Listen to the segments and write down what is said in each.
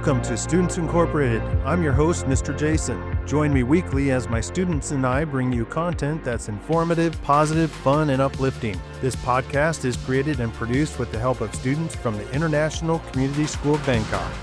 Welcome to Students Incorporated. I'm your host, Mr. Jason. Join me weekly as my students and I bring you content that's informative, positive, fun, and uplifting. This podcast is created and produced with the help of students from the International Community School of Bangkok.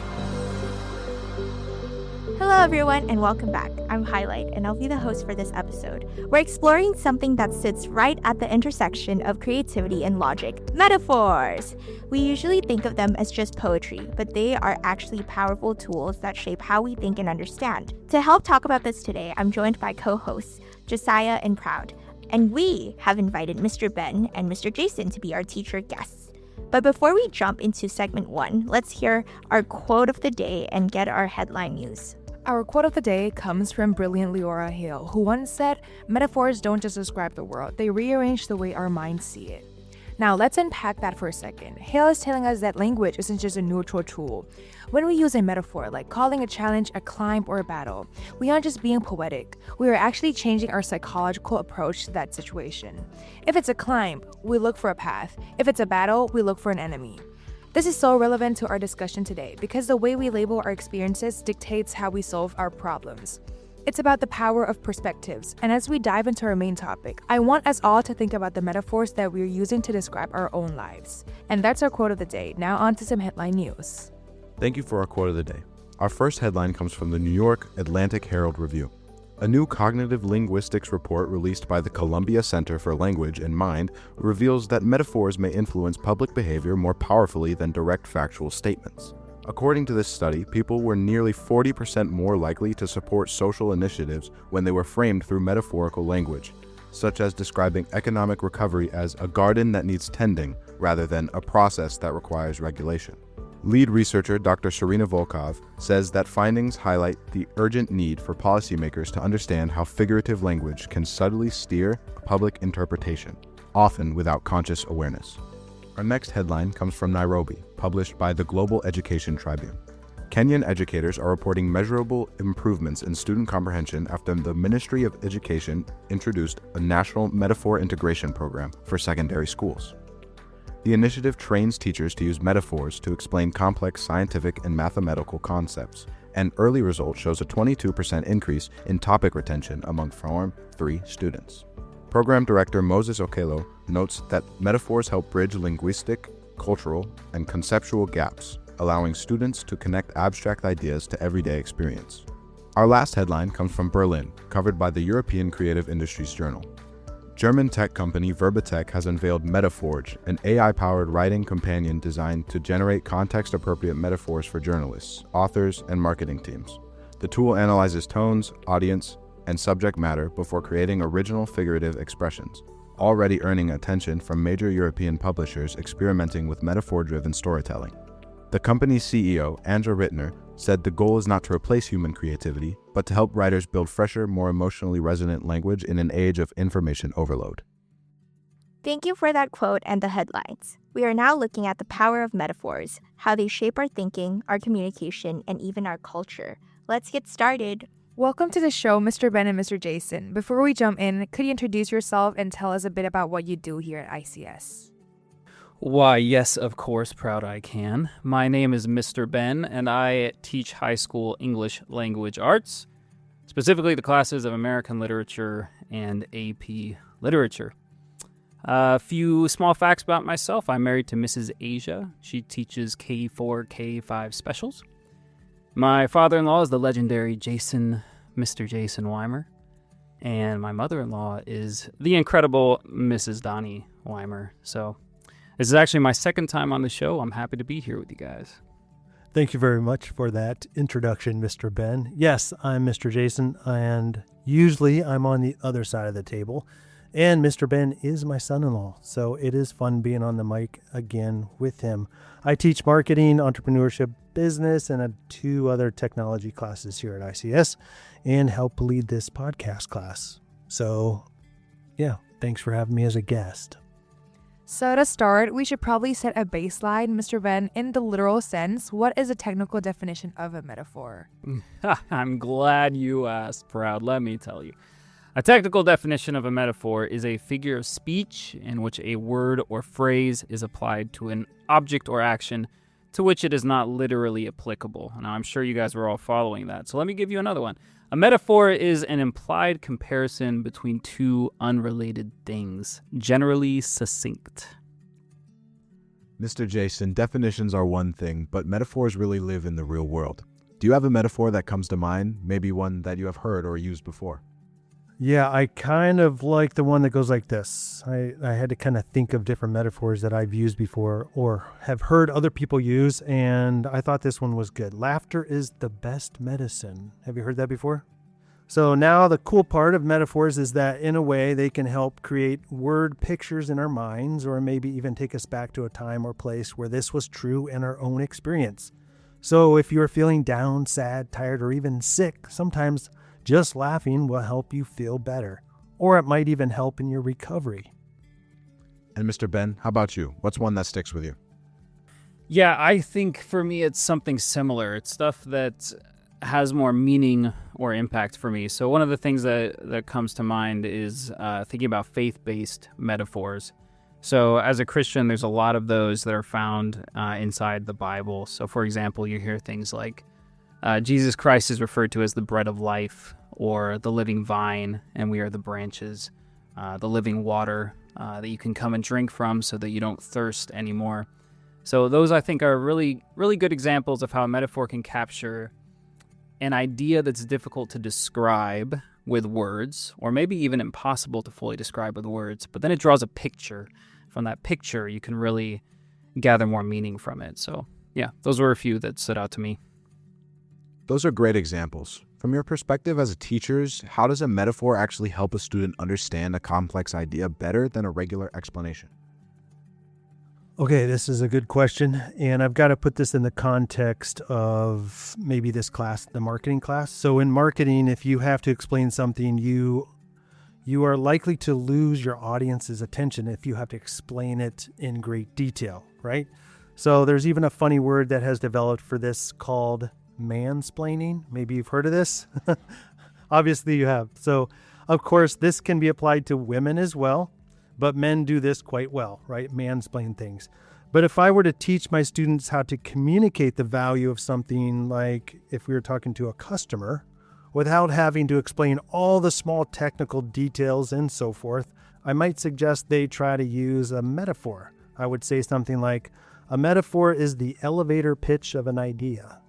Hello everyone and welcome back. I'm Hilight and I'll be the host for this episode. We're exploring something that sits right at the intersection of creativity and logic, metaphors. We usually think of them as just poetry, but they are actually powerful tools that shape how we think and understand. To help talk about this today, I'm joined by co-hosts Josiah and Proud, and we have invited Mr. Ben and Mr. Jason to be our teacher guests. But before we jump into segment 1, let's hear our quote of the day and get our headline news. Our quote of the day comes from brilliant Leora Hale, who once said, "Metaphors don't just describe the world, they rearrange the way our minds see it." Now, let's unpack that for a second. Hale is telling us that language isn't just a neutral tool. When we use a metaphor, like calling a challenge a climb or a battle, we aren't just being poetic. We are actually changing our psychological approach to that situation. If it's a climb, we look for a path. If it's a battle, we look for an enemy. This is so relevant to our discussion today because the way we label our experiences dictates how we solve our problems. It's about the power of perspectives, and as we dive into our main topic, I want us all to think about the metaphors that we're using to describe our own lives. And that's our quote of the day. Now on to some headline news. Thank you for our quote of the day. Our first headline comes from the New York Atlantic Herald Review. A new cognitive linguistics report released by the Columbia Center for Language and Mind reveals that metaphors may influence public behavior more powerfully than direct factual statements. According to this study, people were nearly 40% more likely to support social initiatives when they were framed through metaphorical language, such as describing economic recovery as a garden that needs tending rather than a process that requires regulation. Lead researcher Dr. Serena Volkov says that findings highlight the urgent need for policymakers to understand how figurative language can subtly steer public interpretation, often without conscious awareness. Our next headline comes from Nairobi, published by the Global Education Tribune. Kenyan educators are reporting measurable improvements in student comprehension after the Ministry of Education introduced a national metaphor integration program for secondary schools. The initiative trains teachers to use metaphors to explain complex scientific and mathematical concepts, and early results shows a 22% increase in topic retention among Form 3 students. Program Director Moses Okello notes that metaphors help bridge linguistic, cultural, and conceptual gaps, allowing students to connect abstract ideas to everyday experience. Our last headline comes from Berlin, covered by the European Creative Industries Journal. German tech company Verbatech has unveiled Metaforge, an AI-powered writing companion designed to generate context-appropriate metaphors for journalists, authors, and marketing teams. The tool analyzes tones, audience, and subject matter before creating original figurative expressions, already earning attention from major European publishers experimenting with metaphor-driven storytelling. The company's CEO, Andra Rittner, said the goal is not to replace human creativity, but to help writers build fresher, more emotionally resonant language in an age of information overload. Thank you for that quote and the headlines. We are now looking at the power of metaphors, how they shape our thinking, our communication, and even our culture. Let's get started. Welcome to the show, Mr. Ben and Mr. Jason. Before we jump in, could you introduce yourself and tell us a bit about what you do here at ICS? Why, yes, of course, Proud I can. My name is Mr. Ben, and I teach high school English language arts, specifically the classes of American Literature and AP Literature. A few small facts about myself. I'm married to Mrs. Asia. She teaches K4, K5 specials. My father-in-law is the legendary Mr. Jason Weimer, and my mother-in-law is the incredible Mrs. Donnie Weimer. So this is actually my second time on the show. I'm happy to be here with you guys. Thank you very much for that introduction, Mr. Ben. Yes, I'm Mr. Jason, and usually I'm on the other side of the table. And Mr. Ben is my son-in-law, so it is fun being on the mic again with him. I teach marketing, entrepreneurship, business, and 2 other technology classes here at ICS, and help lead this podcast class. So, yeah, thanks for having me as a guest. So to start, we should probably set a baseline, Mr. Ben. In the literal sense, what is a technical definition of a metaphor? I'm glad you asked, Proud. Let me tell you. A technical definition of a metaphor is a figure of speech in which a word or phrase is applied to an object or action to which it is not literally applicable. Now, I'm sure you guys were all following that. So let me give you another one. A metaphor is an implied comparison between two unrelated things, generally succinct. Mr. Jason, definitions are one thing, but metaphors really live in the real world. Do you have a metaphor that comes to mind? Maybe one that you have heard or used before? Yeah, I kind of like the one that goes like this. I had to kind of think of different metaphors that I've used before or have heard other people use, and I thought this one was good. Laughter is the best medicine. Have you heard that before? So now the cool part of metaphors is that in a way they can help create word pictures in our minds, or maybe even take us back to a time or place where this was true in our own experience. So if you're feeling down, sad, tired, or even sick, sometimes just laughing will help you feel better, or it might even help in your recovery. And Mr. Ben, how about you? What's one that sticks with you? Yeah, I think for me it's something similar. It's stuff that has more meaning or impact for me. So one of the things that comes to mind is thinking about faith-based metaphors. So as a Christian, there's a lot of those that are found inside the Bible. So for example, you hear things like Jesus Christ is referred to as the bread of life, or the living vine, and we are the branches, the living water that you can come and drink from so that you don't thirst anymore. So those, I think, are really, really good examples of how a metaphor can capture an idea that's difficult to describe with words, or maybe even impossible to fully describe with words, but then it draws a picture. From that picture, you can really gather more meaning from it. So yeah, those were a few that stood out to me. Those are great examples. From your perspective as a teacher, how does a metaphor actually help a student understand a complex idea better than a regular explanation? Okay, this is a good question, and I've got to put this in the context of maybe this class, the marketing class. So in marketing, if you have to explain something, you are likely to lose your audience's attention if you have to explain it in great detail, right? So there's even a funny word that has developed for this called mansplaining. Maybe you've heard of this. Obviously you have. So of course this can be applied to women as well, but men do this quite well, right? Mansplain things. But if I were to teach my students how to communicate the value of something, like if we were talking to a customer, without having to explain all the small technical details and so forth, I might suggest they try to use a metaphor. I would say something like, a metaphor is the elevator pitch of an idea.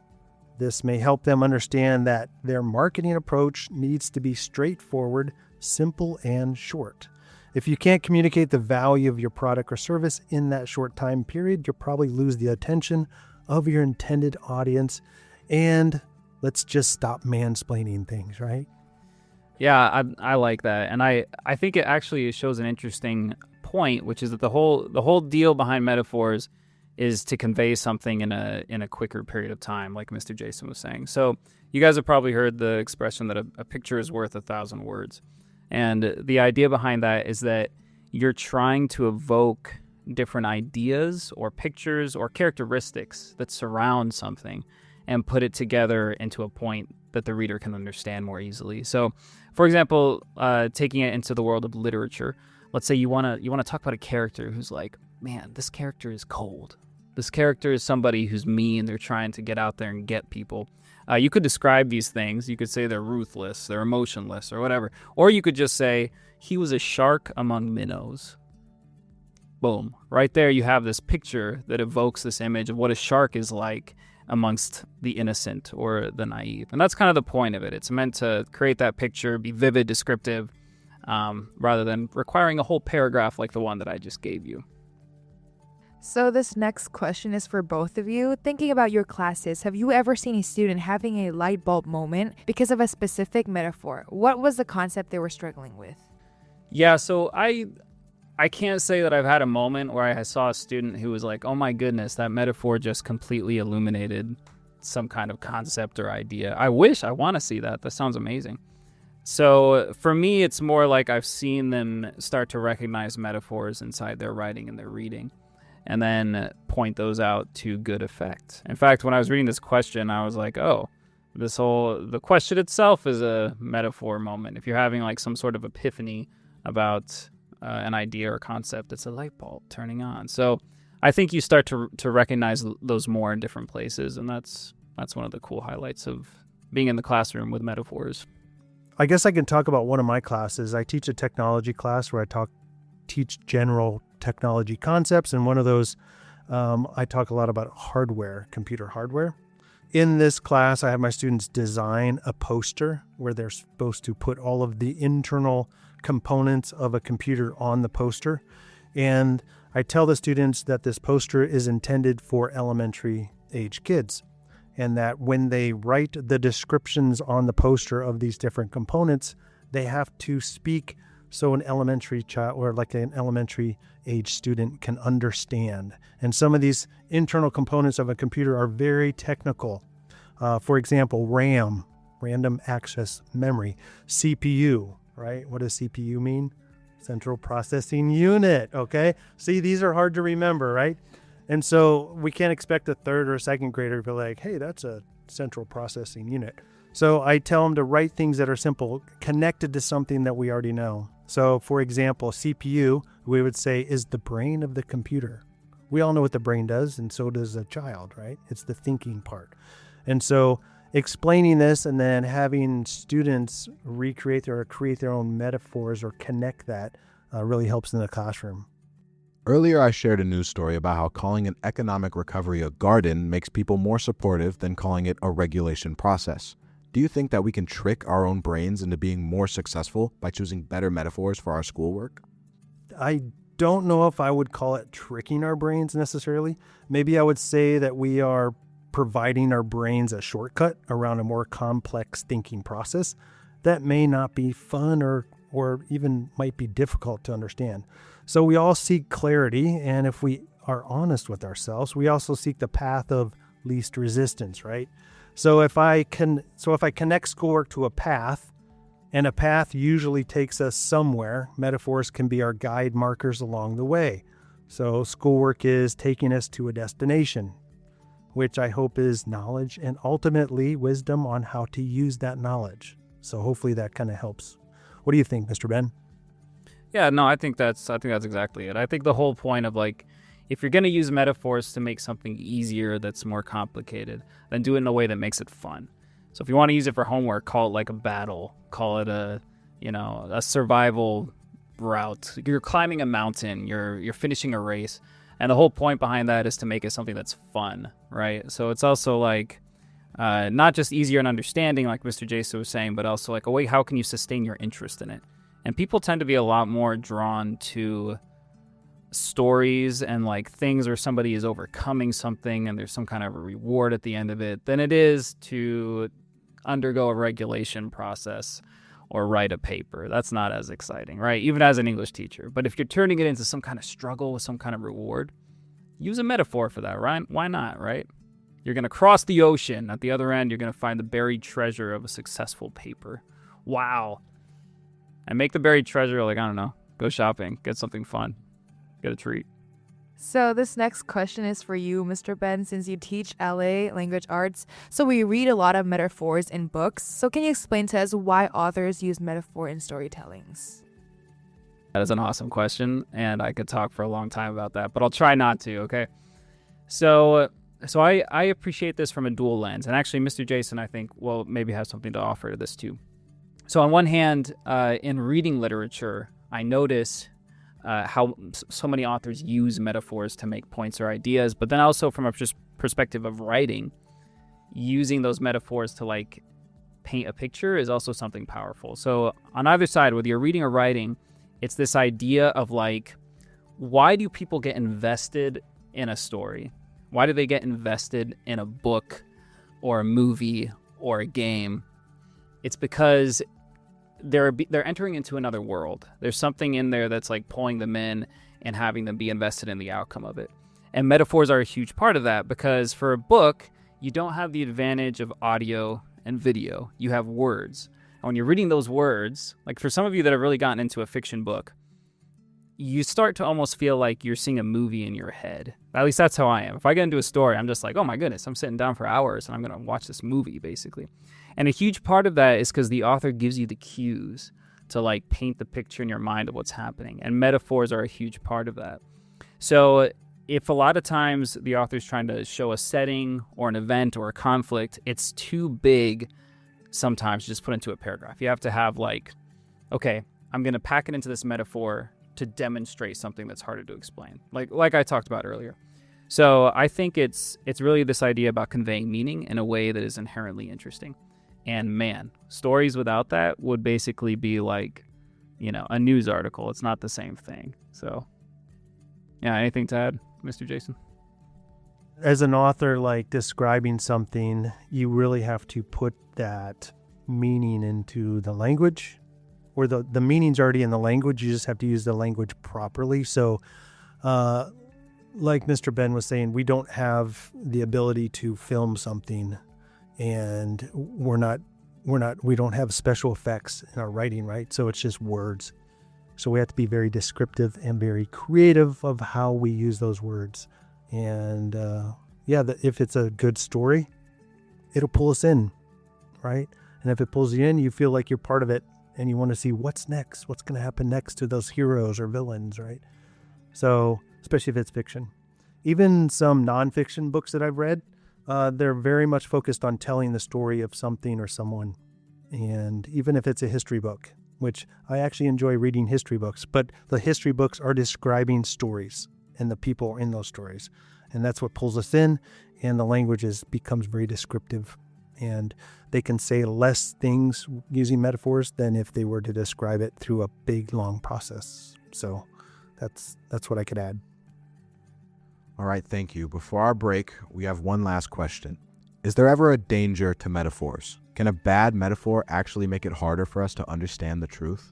This may help them understand that their marketing approach needs to be straightforward, simple, and short. If you can't communicate the value of your product or service in that short time period, you'll probably lose the attention of your intended audience. And let's just stop mansplaining things, right? Yeah, I like that. And I think it actually shows an interesting point, which is that the whole deal behind metaphors is to convey something in a quicker period of time, like Mr. Jason was saying. So you guys have probably heard the expression that a picture is worth 1,000 words. And the idea behind that is that you're trying to evoke different ideas or pictures or characteristics that surround something and put it together into a point that the reader can understand more easily. So, for example, taking it into the world of literature, let's say you want to talk about a character who's like, man, this character is cold. This character is somebody who's mean. They're trying to get out there and get people. You could describe these things. You could say they're ruthless, they're emotionless, or whatever. Or you could just say, he was a shark among minnows. Boom. Right there you have this picture that evokes this image of what a shark is like amongst the innocent or the naive. And that's kind of the point of it. It's meant to create that picture, be vivid, descriptive, rather than requiring a whole paragraph like the one that I just gave you. So this next question is for both of you. Thinking about your classes, have you ever seen a student having a light bulb moment because of a specific metaphor? What was the concept they were struggling with? Yeah, so I can't say that I've had a moment where I saw a student who was like, oh my goodness, that metaphor just completely illuminated some kind of concept or idea. I want to see that. That sounds amazing. So for me, it's more like I've seen them start to recognize metaphors inside their writing and their reading, and then point those out to good effect. In fact, when I was reading this question, I was like, oh, the question itself is a metaphor moment. If you're having like some sort of epiphany about an idea or concept, it's a light bulb turning on. So I think you start to recognize those more in different places, and that's one of the cool highlights of being in the classroom with metaphors. I guess I can talk about one of my classes. I teach a technology class where I teach general technology concepts, and one of those I talk a lot about hardware, computer hardware. In this class, I have my students design a poster where they're supposed to put all of the internal components of a computer on the poster. And I tell the students that this poster is intended for elementary age kids, and that when they write the descriptions on the poster of these different components, they have to speak so an elementary child or like an elementary age student can understand. And some of these internal components of a computer are very technical. For example, RAM, random access memory, CPU, right? What does CPU mean? Central Processing Unit, okay? See, these are hard to remember, right? And so we can't expect a third or a second grader to be like, hey, that's a central processing unit. So I tell them to write things that are simple, connected to something that we already know. So for example, CPU, we would say, is the brain of the computer. We all know what the brain does, and so does a child, right? It's the thinking part. And so explaining this and then having students create their own metaphors or connect that really helps in the classroom. Earlier, I shared a news story about how calling an economic recovery a garden makes people more supportive than calling it a regulation process. Do you think that we can trick our own brains into being more successful by choosing better metaphors for our schoolwork? I don't know if I would call it tricking our brains necessarily. Maybe I would say that we are providing our brains a shortcut around a more complex thinking process that may not be fun or even might be difficult to understand. So we all seek clarity, and if we are honest with ourselves, we also seek the path of least resistance, right? So if I connect schoolwork to a path, and a path usually takes us somewhere, metaphors can be our guide markers along the way. So schoolwork is taking us to a destination, which I hope is knowledge and ultimately wisdom on how to use that knowledge. So hopefully that kind of helps. What do you think, Mr. Ben? Yeah, no, I think that's exactly it. I think the whole point of like, if you're going to use metaphors to make something easier that's more complicated, then do it in a way that makes it fun. So if you want to use it for homework, call it like a battle, call it a survival route. You're climbing a mountain, you're finishing a race. And the whole point behind that is to make it something that's fun, right? So it's also like not just easier in understanding, like Mr. Jason was saying, but also like a way, how can you sustain your interest in it? And people tend to be a lot more drawn to stories and like things where somebody is overcoming something and there's some kind of a reward at the end of it than it is to undergo a regulation process or write a paper. That's not as exciting, right? Even as an English teacher. But if you're turning it into some kind of struggle with some kind of reward, use a metaphor for that, right? Why not, right? You're going to cross the ocean. At the other end, you're going to find the buried treasure of a successful paper. Wow. And make the buried treasure like, I don't know, go shopping, get something fun, get a treat. So this next question is for you, Mr. Ben, since you teach LA language arts. So we read a lot of metaphors in books. So can you explain to us why authors use metaphor in storytellings? That is an awesome question, and I could talk for a long time about that, but I'll try not to, okay? So I appreciate this from a dual lens, and actually Mr. Jason, I think, well, maybe has something to offer to this too. So on one hand, in reading literature, I notice how so many authors use metaphors to make points or ideas, but then also from a perspective of writing, using those metaphors to like paint a picture is also something powerful. So on either side, whether you're reading or writing, it's this idea of like, why do people get invested in a story? Why do they get invested in a book or a movie or a game? It's because they're entering into another world. There's something in there that's like pulling them in and having them be invested in the outcome of it. And metaphors are a huge part of that, because for a book, you don't have the advantage of audio and video. You have words. And when you're reading those words, like for some of you that have really gotten into a fiction book, you start to almost feel like you're seeing a movie in your head. At least that's how I am. If I get into a story, I'm just like, oh my goodness, I'm sitting down for hours and I'm going to watch this movie, basically. And a huge part of that is because the author gives you the cues to like paint the picture in your mind of what's happening. And metaphors are a huge part of that. So if a lot of times the author's trying to show a setting or an event or a conflict, it's too big sometimes to just put into a paragraph. You have to have like, okay, I'm going to pack it into this metaphor to demonstrate something that's harder to explain, like I talked about earlier. So I think it's really this idea about conveying meaning in a way that is inherently interesting. And man, stories without that would basically be like, a news article. It's not the same thing. So yeah, anything to add, Mr. Jason? As an author, like describing something, you really have to put that meaning into the language, or the meaning's already in the language. You just have to use the language properly. So, like Mr. Ben was saying, we don't have the ability to film something, and we don't have special effects in our writing, right? So it's just words. So we have to be very descriptive and very creative of how we use those words. And if it's a good story, it'll pull us in, right? And if it pulls you in, you feel like you're part of it, and you want to see what's next, what's going to happen next to those heroes or villains, right? So, especially if it's fiction. Even some nonfiction books that I've read, they're very much focused on telling the story of something or someone. And even if it's a history book, which I actually enjoy reading history books, but the history books are describing stories and the people in those stories. And that's what pulls us in, and the language becomes very descriptive. And they can say less things using metaphors than if they were to describe it through a big, long process. So that's what I could add. All right, thank you. Before our break, we have one last question. Is there ever a danger to metaphors? Can a bad metaphor actually make it harder for us to understand the truth?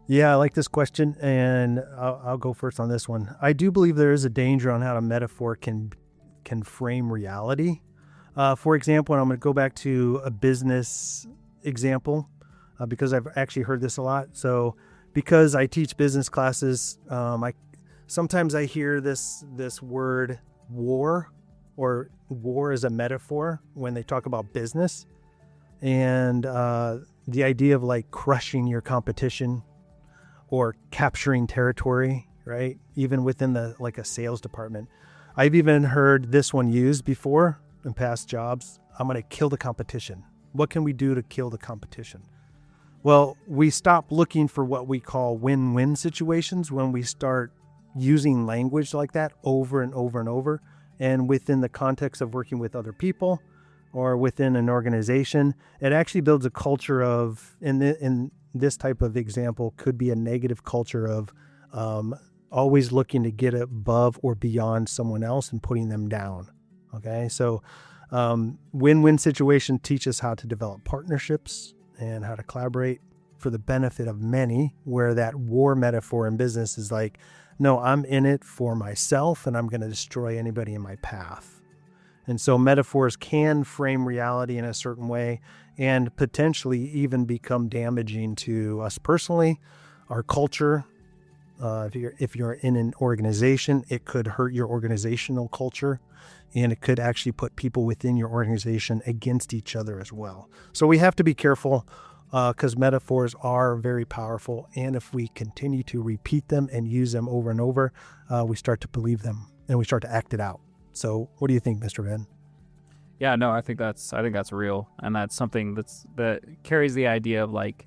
Yeah, I like this question, and I'll go first on this one. I do believe there is a danger on how a metaphor can frame reality. For example, and I'm going to go back to a business example because I've actually heard this a lot. So because I teach business classes, sometimes I hear this word war, or war as a metaphor when they talk about business, and the idea of like crushing your competition or capturing territory, right? Even within a sales department. I've even heard this one used before in past jobs. I'm going to kill the competition. What can we do to kill the competition? Well, we stop looking for what we call win-win situations when we start using language like that over and over and over. And within the context of working with other people or within an organization, it actually builds a culture of, in this type of example, could be a negative culture of always looking to get above or beyond someone else and putting them down. Okay, so win-win situation teaches how to develop partnerships and how to collaborate for the benefit of many, where that war metaphor in business is like, no, I'm in it for myself and I'm going to destroy anybody in my path. And so metaphors can frame reality in a certain way and potentially even become damaging to us personally, our culture. If you're in an organization, it could hurt your organizational culture, and it could actually put people within your organization against each other as well. So we have to be careful because metaphors are very powerful, and if we continue to repeat them and use them over and over, we start to believe them and we start to act it out. So what do you think, Mr. Ben? Yeah, no, I think that's real, and that's something that carries the idea of like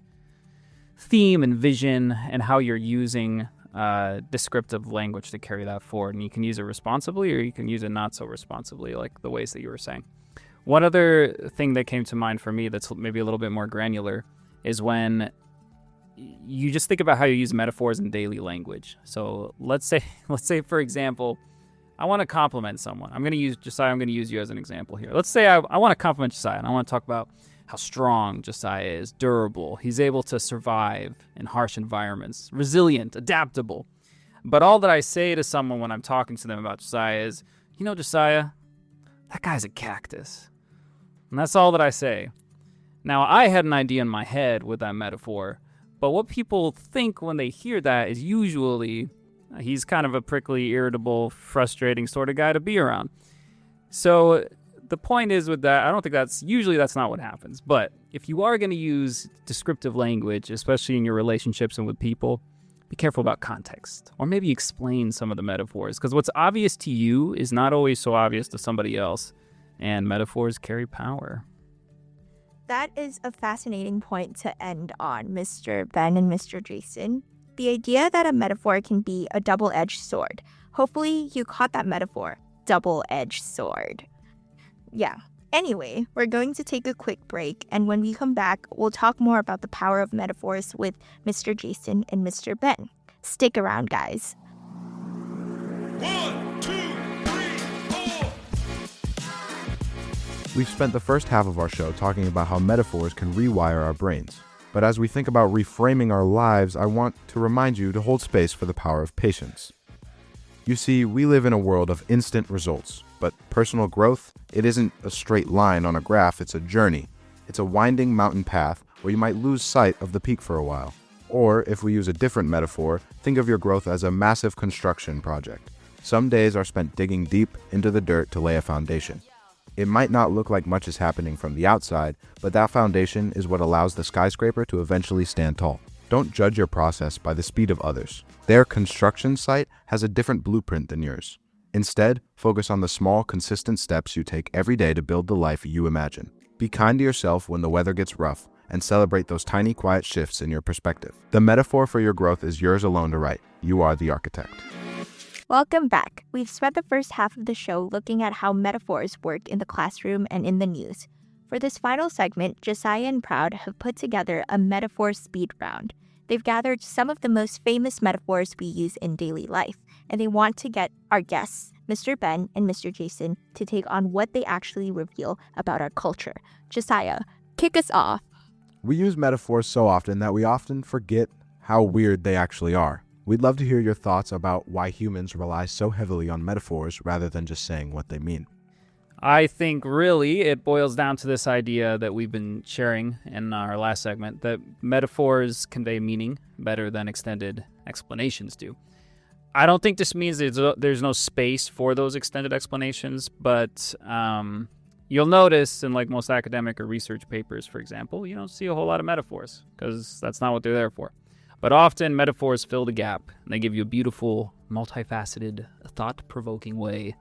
theme and vision and how you're using descriptive language to carry that forward. And you can use it responsibly or you can use it not so responsibly, like the ways that you were saying. One other thing that came to mind for me that's maybe a little bit more granular is when you just think about how you use metaphors in daily language. So let's say for example, I want to compliment someone. I'm going to use Josiah. I'm going to use you as an example here. Let's say I want to compliment Josiah, and I want to talk about how strong Josiah is, durable. He's able to survive in harsh environments, resilient, adaptable. But all that I say to someone when I'm talking to them about Josiah is, Josiah, that guy's a cactus. And that's all that I say. Now, I had an idea in my head with that metaphor, but what people think when they hear that is usually he's kind of a prickly, irritable, frustrating sort of guy to be around. So the point is with that, I don't think that's not what happens. But if you are going to use descriptive language, especially in your relationships and with people, be careful about context, or maybe explain some of the metaphors, because what's obvious to you is not always so obvious to somebody else, and metaphors carry power. That is a fascinating point to end on, Mr. Ben and Mr. Jason. The idea that a metaphor can be a double-edged sword. Hopefully you caught that metaphor. Double-edged sword. Yeah. Anyway, we're going to take a quick break, and when we come back, we'll talk more about the power of metaphors with Mr. Jason and Mr. Ben. Stick around, guys. 1, 2, 3, 4. We've spent the first half of our show talking about how metaphors can rewire our brains. But as we think about reframing our lives, I want to remind you to hold space for the power of patience. You see, we live in a world of instant results, but personal growth, it isn't a straight line on a graph, it's a journey. It's a winding mountain path where you might lose sight of the peak for a while. Or, if we use a different metaphor, think of your growth as a massive construction project. Some days are spent digging deep into the dirt to lay a foundation. It might not look like much is happening from the outside, but that foundation is what allows the skyscraper to eventually stand tall. Don't judge your process by the speed of others. Their construction site has a different blueprint than yours. Instead, focus on the small, consistent steps you take every day to build the life you imagine. Be kind to yourself when the weather gets rough, and celebrate those tiny, quiet shifts in your perspective. The metaphor for your growth is yours alone to write. You are the architect. Welcome back. We've spent the first half of the show looking at how metaphors work in the classroom and in the news. For this final segment, Josiah and Proud have put together a metaphor speed round. They've gathered some of the most famous metaphors we use in daily life, and they want to get our guests, Mr. Ben and Mr. Jason, to take on what they actually reveal about our culture. Josiah, kick us off. We use metaphors so often that we often forget how weird they actually are. We'd love to hear your thoughts about why humans rely so heavily on metaphors rather than just saying what they mean. I think really it boils down to this idea that we've been sharing in our last segment, that metaphors convey meaning better than extended explanations do. I don't think this means there's no space for those extended explanations, but you'll notice in like most academic or research papers, for example, you don't see a whole lot of metaphors because that's not what they're there for. But often metaphors fill the gap, and they give you a beautiful, multifaceted, thought-provoking way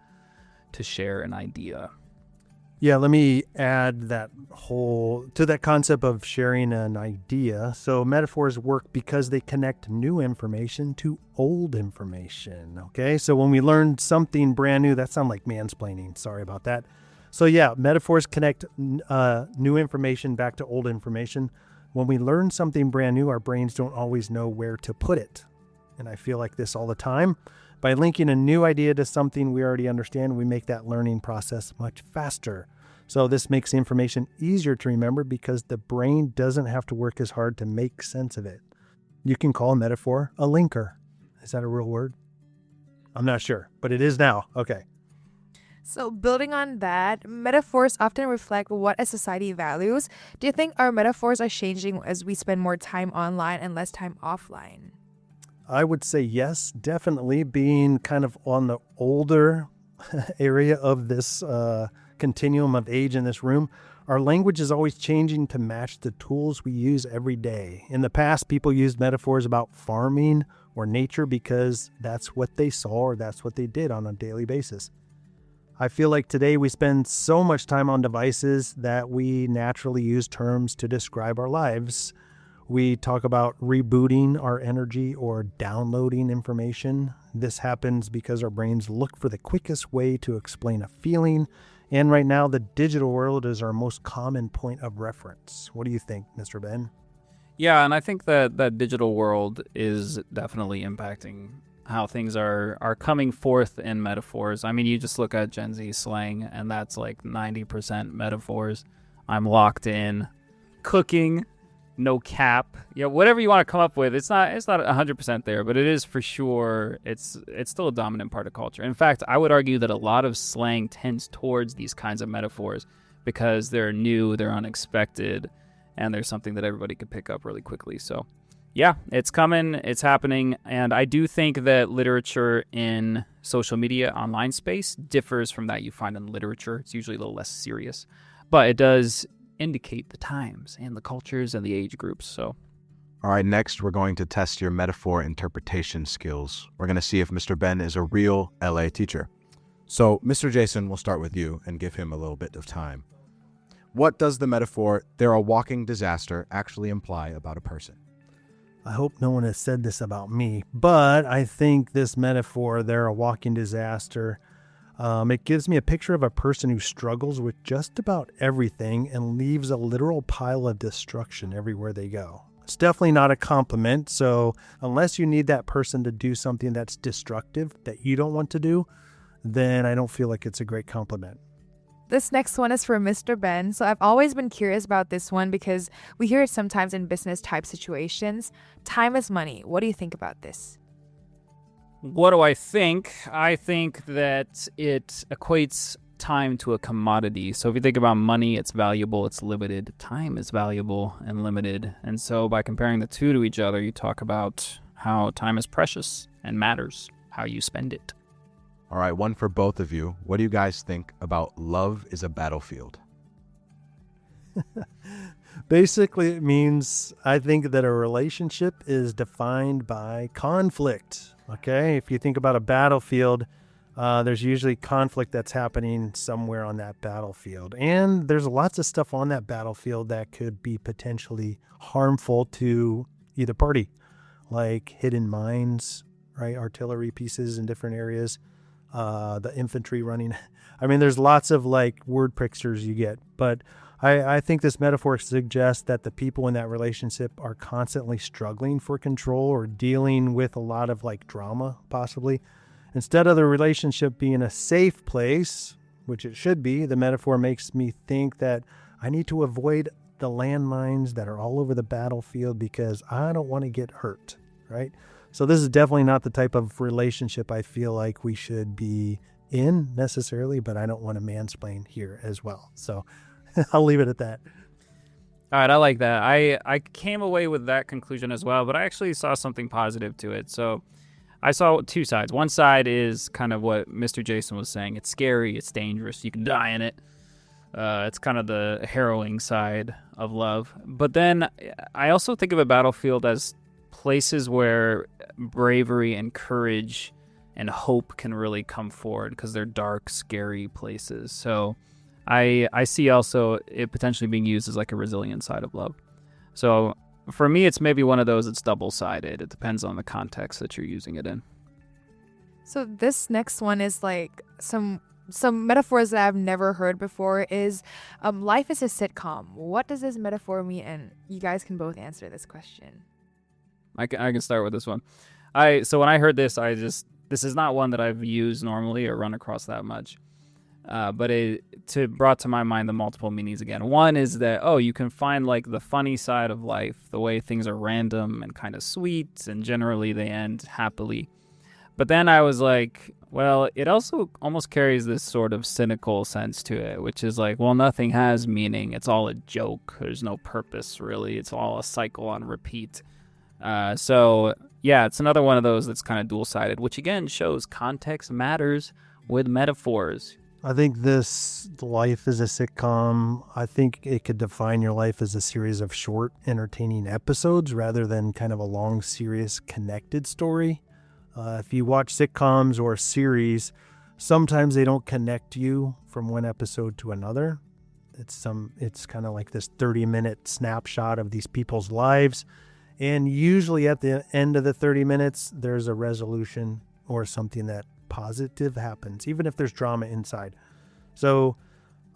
to share an idea. Yeah, let me add to that concept of sharing an idea. So metaphors work because they connect new information to old information. Okay, so when we learn something brand new, that sounds like mansplaining. Sorry about that. So yeah, metaphors connect new information back to old information. When we learn something brand new, our brains don't always know where to put it. And I feel like this all the time. By linking a new idea to something we already understand, we make that learning process much faster. So this makes the information easier to remember because the brain doesn't have to work as hard to make sense of it. You can call a metaphor a linker. Is that a real word? I'm not sure, but it is now. Okay. So building on that, metaphors often reflect what a society values. Do you think our metaphors are changing as we spend more time online and less time offline? I would say yes, definitely. Being kind of on the older area of this continuum of age in this room, our language is always changing to match the tools we use every day. In the past, people used metaphors about farming or nature because that's what they saw or that's what they did on a daily basis. I feel like today we spend so much time on devices that we naturally use terms to describe our lives. We talk about rebooting our energy or downloading information. This happens because our brains look for the quickest way to explain a feeling. And right now, the digital world is our most common point of reference. What do you think, Mr. Ben? Yeah, and I think that digital world is definitely impacting how things are coming forth in metaphors. I mean, you just look at Gen Z slang, and that's like 90% metaphors. I'm locked in. Cooking, no cap. Yeah, whatever you want to come up with, it's not 100% there, but it is for sure. It's still a dominant part of culture. In fact, I would argue that a lot of slang tends towards these kinds of metaphors because they're new, they're unexpected, and there's something that everybody could pick up really quickly. So yeah, it's coming, it's happening, and I do think that literature in social media online space differs from that you find in literature. It's usually a little less serious, but it does indicate the times and the cultures and the age groups. So All right, next we're going to test your metaphor interpretation skills. We're going to see if Mr. Ben is a real LA teacher. So, Mr. Jason, we'll start with you and give him a little bit of time. What does the metaphor, "they're a walking disaster," actually imply about a person? I hope no one has said this about me, but I think this metaphor, "they're a walking disaster," it gives me a picture of a person who struggles with just about everything and leaves a literal pile of destruction everywhere they go. It's definitely not a compliment, so unless you need that person to do something that's destructive that you don't want to do, then I don't feel like it's a great compliment. This next one is for Mr. Ben. So I've always been curious about this one because we hear it sometimes in business type situations. Time is money. What do you think about this? What do I think? I think that it equates time to a commodity. So if you think about money, it's valuable, it's limited. Time is valuable and limited. And so by comparing the two to each other, you talk about how time is precious and matters, how you spend it. All right, one for both of you. What do you guys think about "love is a battlefield"? Basically, it means I think that a relationship is defined by conflict. Okay, if you think about a battlefield, there's usually conflict that's happening somewhere on that battlefield. And there's lots of stuff on that battlefield that could be potentially harmful to either party, like hidden mines, right? Artillery pieces in different areas, the infantry running. I mean, there's lots of like word pictures you get, but I think this metaphor suggests that the people in that relationship are constantly struggling for control or dealing with a lot of like drama, possibly. Instead of the relationship being a safe place, which it should be, the metaphor makes me think that I need to avoid the landmines that are all over the battlefield because I don't want to get hurt, right? So this is definitely not the type of relationship I feel like we should be in necessarily, but I don't want to mansplain here as well. So I'll leave it at that. All right, I like that. I came away with that conclusion as well, but I actually saw something positive to it. So I saw two sides. One side is kind of what Mr. Jason was saying. It's scary, it's dangerous, you can die in it. It's kind of the harrowing side of love. But then I also think of a battlefield as places where bravery and courage and hope can really come forward because they're dark, scary places. So I see also it potentially being used as like a resilient side of love. So for me, it's maybe one of those that's double-sided. It depends on the context that you're using it in. So this next one is like some metaphors that I've never heard before is life is a sitcom. What does this metaphor mean? And you guys can both answer this question. I can start with this one. So when I heard this, this is not one that I've used normally or run across that much. But it brought to my mind the multiple meanings again. One is that, you can find like the funny side of life, the way things are random and kind of sweet, and generally they end happily. But then I was like, well, it also almost carries this sort of cynical sense to it, which is like, well, nothing has meaning. It's all a joke. There's no purpose, really. It's all a cycle on repeat. So, yeah, it's another one of those that's kind of dual-sided, which again shows context matters with metaphors. I think this life is a sitcom. I think it could define your life as a series of short, entertaining episodes rather than kind of a long, serious, connected story. If you watch sitcoms or series, sometimes they don't connect you from one episode to another. It's kind of like this 30-minute snapshot of these people's lives. And usually at the end of the 30 minutes, there's a resolution or something that positive happens, even if there's drama inside. So,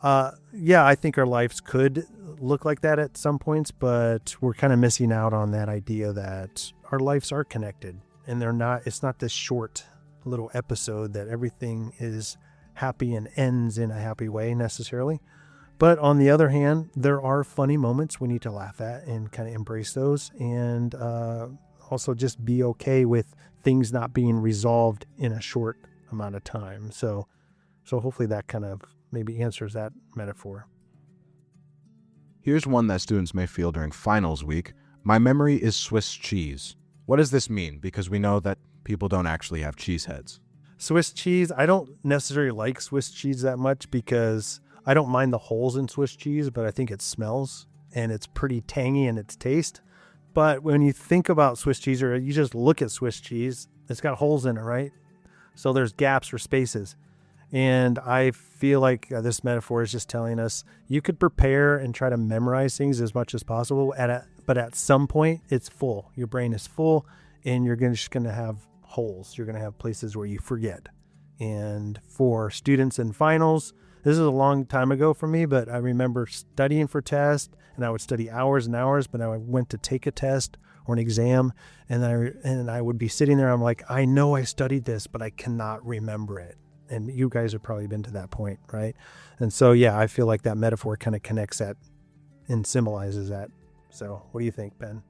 I think our lives could look like that at some points, but we're kind of missing out on that idea that our lives are connected and it's not this short little episode that everything is happy and ends in a happy way necessarily. But on the other hand, there are funny moments we need to laugh at and kind of embrace those, and also just be okay with things not being resolved in a short amount of time. So hopefully that kind of maybe answers that metaphor. Here's one that students may feel during finals week. My memory is Swiss cheese. What does this mean? Because we know that people don't actually have cheese heads. Swiss cheese, I don't necessarily like Swiss cheese that much because I don't mind the holes in Swiss cheese, but I think it smells and it's pretty tangy in its taste. But when you think about Swiss cheese, or you just look at Swiss cheese, it's got holes in it, right? So there's gaps or spaces. And I feel like this metaphor is just telling us you could prepare and try to memorize things as much as possible, but at some point it's full. Your brain is full and you're just going to have holes. You're going to have places where you forget. And for students in finals, this is a long time ago for me, but I remember studying for tests, and I would study hours and hours, but I went to take a test or an exam, and I would be sitting there. I'm like, I know I studied this, but I cannot remember it. And you guys have probably been to that point, right? And so, yeah, I feel like that metaphor kind of connects that and symbolizes that. So what do you think, Ben?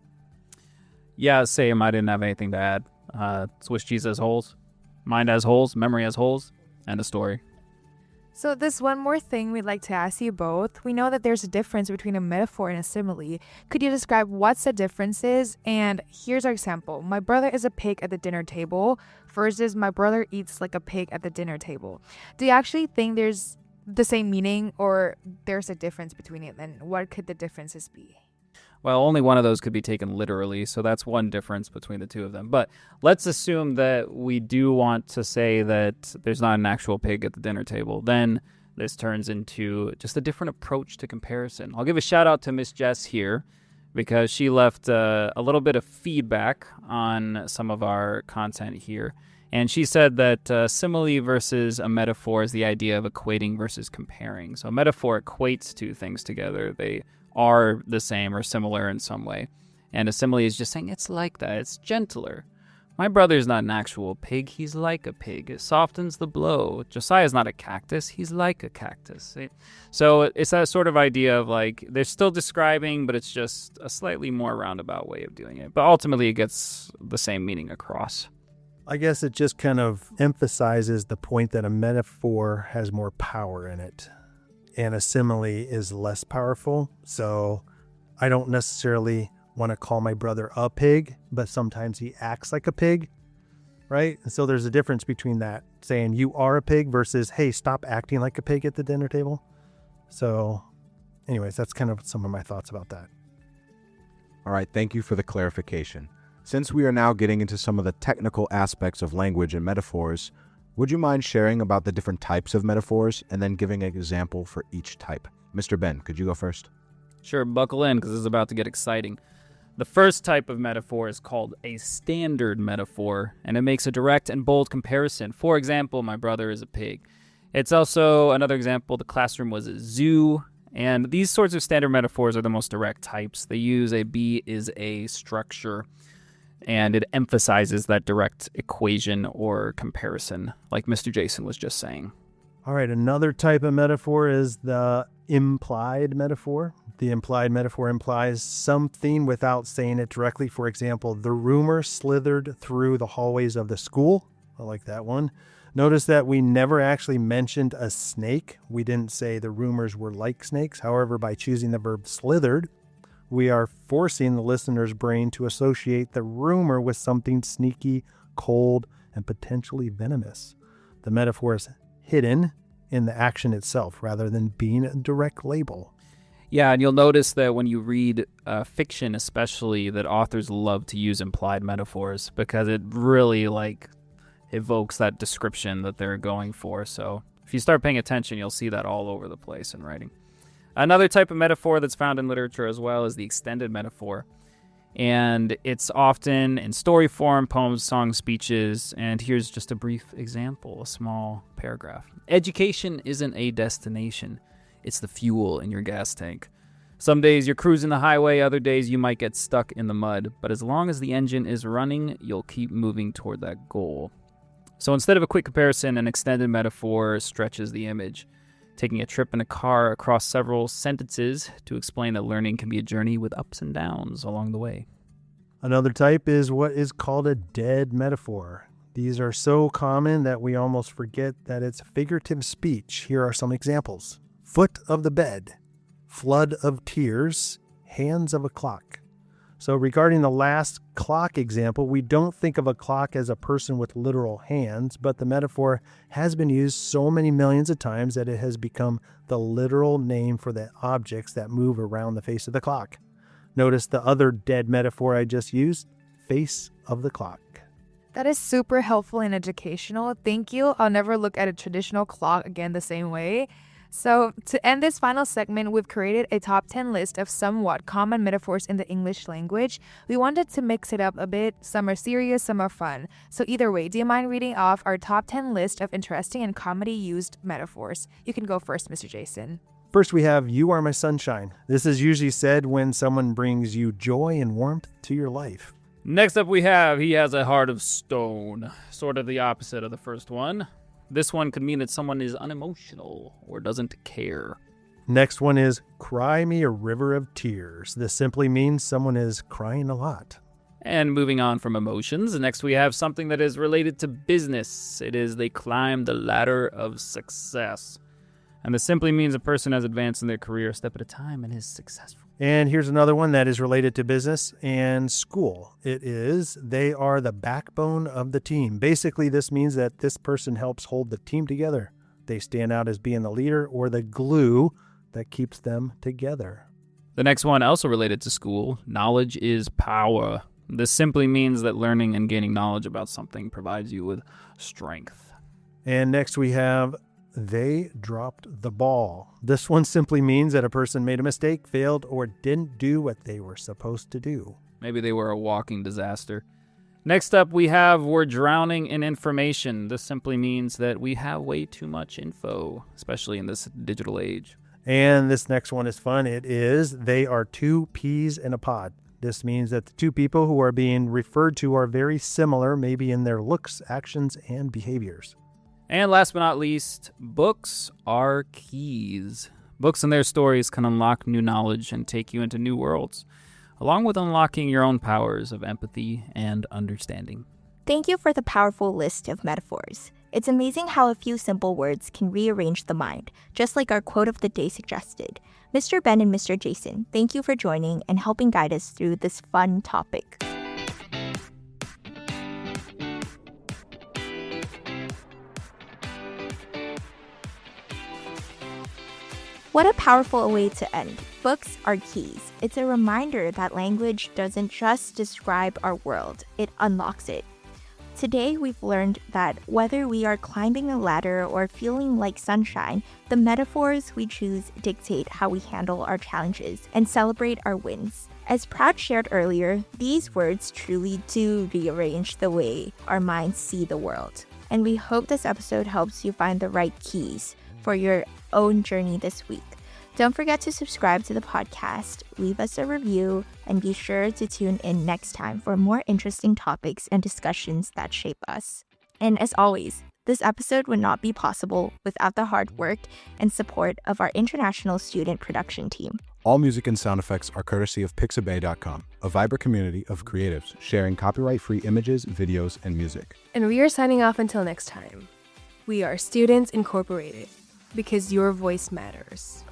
Yeah, same. I didn't have anything to add. Swiss cheese has holes. Mind has holes. Memory has holes. And a story. So there's one more thing we'd like to ask you both. We know that there's a difference between a metaphor and a simile. Could you describe what's the difference is? And here's our example. My brother is a pig at the dinner table versus my brother eats like a pig at the dinner table. Do you actually think there's the same meaning, or there's a difference between it? And what could the differences be? Well, only one of those could be taken literally, so that's one difference between the two of them. But let's assume that we do want to say that there's not an actual pig at the dinner table. Then this turns into just a different approach to comparison. I'll give a shout out to Miss Jess here because she left a little bit of feedback on some of our content here. And she said that simile versus a metaphor is the idea of equating versus comparing. So a metaphor equates two things together. They are the same or similar in some way. And a simile is just saying it's like that. It's gentler. My brother's not an actual pig. He's like a pig. It softens the blow. Josiah's not a cactus. He's like a cactus. So it's that sort of idea of like they're still describing, but it's just a slightly more roundabout way of doing it. But ultimately it gets the same meaning across. I guess it just kind of emphasizes the point that a metaphor has more power in it, and a simile is less powerful. So I don't necessarily want to call my brother a pig, but sometimes he acts like a pig, right? And so there's a difference between that, saying you are a pig versus, hey, stop acting like a pig at the dinner table. So anyways, that's kind of some of my thoughts about that. All right, thank you for the clarification. Since we are now getting into some of the technical aspects of language and metaphors, would you mind sharing about the different types of metaphors and then giving an example for each type? Mr. Ben, could you go first? Sure, buckle in because this is about to get exciting. The first type of metaphor is called a standard metaphor, and it makes a direct and bold comparison. For example, my brother is a pig. It's also another example, the classroom was a zoo, and these sorts of standard metaphors are the most direct types. They use a be is a structure, and it emphasizes that direct equation or comparison, like Mr. Jason was just saying. All right, another type of metaphor is the implied metaphor. The implied metaphor implies something without saying it directly. For example, the rumor slithered through the hallways of the school. I like that one. Notice that we never actually mentioned a snake. We didn't say the rumors were like snakes. However, by choosing the verb slithered, we are forcing the listener's brain to associate the rumor with something sneaky, cold, and potentially venomous. The metaphor is hidden in the action itself rather than being a direct label. Yeah, and you'll notice that when you read fiction especially, that authors love to use implied metaphors because it really evokes that description that they're going for. So if you start paying attention, you'll see that all over the place in writing. Another type of metaphor that's found in literature as well is the extended metaphor. And it's often in story form, poems, songs, speeches. And here's just a brief example, a small paragraph. Education isn't a destination. It's the fuel in your gas tank. Some days you're cruising the highway, other days you might get stuck in the mud. But as long as the engine is running, you'll keep moving toward that goal. So instead of a quick comparison, an extended metaphor stretches the image, taking a trip in a car across several sentences to explain that learning can be a journey with ups and downs along the way. Another type is what is called a dead metaphor. These are so common that we almost forget that it's figurative speech. Here are some examples. Foot of the bed, flood of tears, hands of a clock. So regarding the last clock example, we don't think of a clock as a person with literal hands, but the metaphor has been used so many millions of times that it has become the literal name for the objects that move around the face of the clock. Notice the other dead metaphor I just used, face of the clock. That is super helpful and educational. Thank you. I'll never look at a traditional clock again the same way. So, to end this final segment, we've created a top 10 list of somewhat common metaphors in the English language. We wanted to mix it up a bit. Some are serious, some are fun. So, either way, do you mind reading off our top 10 list of interesting and comedy used metaphors? You can go first, Mr. Jason. First, we have "You are my sunshine." This is usually said when someone brings you joy and warmth to your life. Next up we have, "He has a heart of stone." Sort of the opposite of the first one. This one could mean that someone is unemotional or doesn't care. Next one is "Cry me a river of tears." This simply means someone is crying a lot. And moving on from emotions, next we have something that is related to business. It is "They climb the ladder of success." And this simply means a person has advanced in their career a step at a time and is successful. And here's another one that is related to business and school. It is "They are the backbone of the team." Basically, this means that this person helps hold the team together. They stand out as being the leader or the glue that keeps them together. The next one, also related to school, "Knowledge is power." This simply means that learning and gaining knowledge about something provides you with strength. And next we have "They dropped the ball." This one simply means that a person made a mistake, failed, or didn't do what they were supposed to do. Maybe they were a walking disaster. Next up, we have "We're drowning in information." This simply means that we have way too much info, especially in this digital age. And this next one is fun. It is "They are two peas in a pod." This means that the two people who are being referred to are very similar, maybe in their looks, actions, and behaviors. And last but not least, books are keys. Books and their stories can unlock new knowledge and take you into new worlds, along with unlocking your own powers of empathy and understanding. Thank you for the powerful list of metaphors. It's amazing how a few simple words can rearrange the mind, just like our quote of the day suggested. Mr. Ben and Mr. Jason, thank you for joining and helping guide us through this fun topic. What a powerful way to end. Books are keys. It's a reminder that language doesn't just describe our world, it unlocks it. Today, we've learned that whether we are climbing a ladder or feeling like sunshine, the metaphors we choose dictate how we handle our challenges and celebrate our wins. As Proud shared earlier, these words truly do rearrange the way our minds see the world. And we hope this episode helps you find the right keys for your own journey this week. Don't forget to subscribe to the podcast, leave us a review, and be sure to tune in next time for more interesting topics and discussions that shape us. And as always, this episode would not be possible without the hard work and support of our international student production team. All music and sound effects are courtesy of Pixabay.com, a vibrant community of creatives sharing copyright-free images, videos, and music. And we are signing off until next time. We are Students Incorporated, because your voice matters.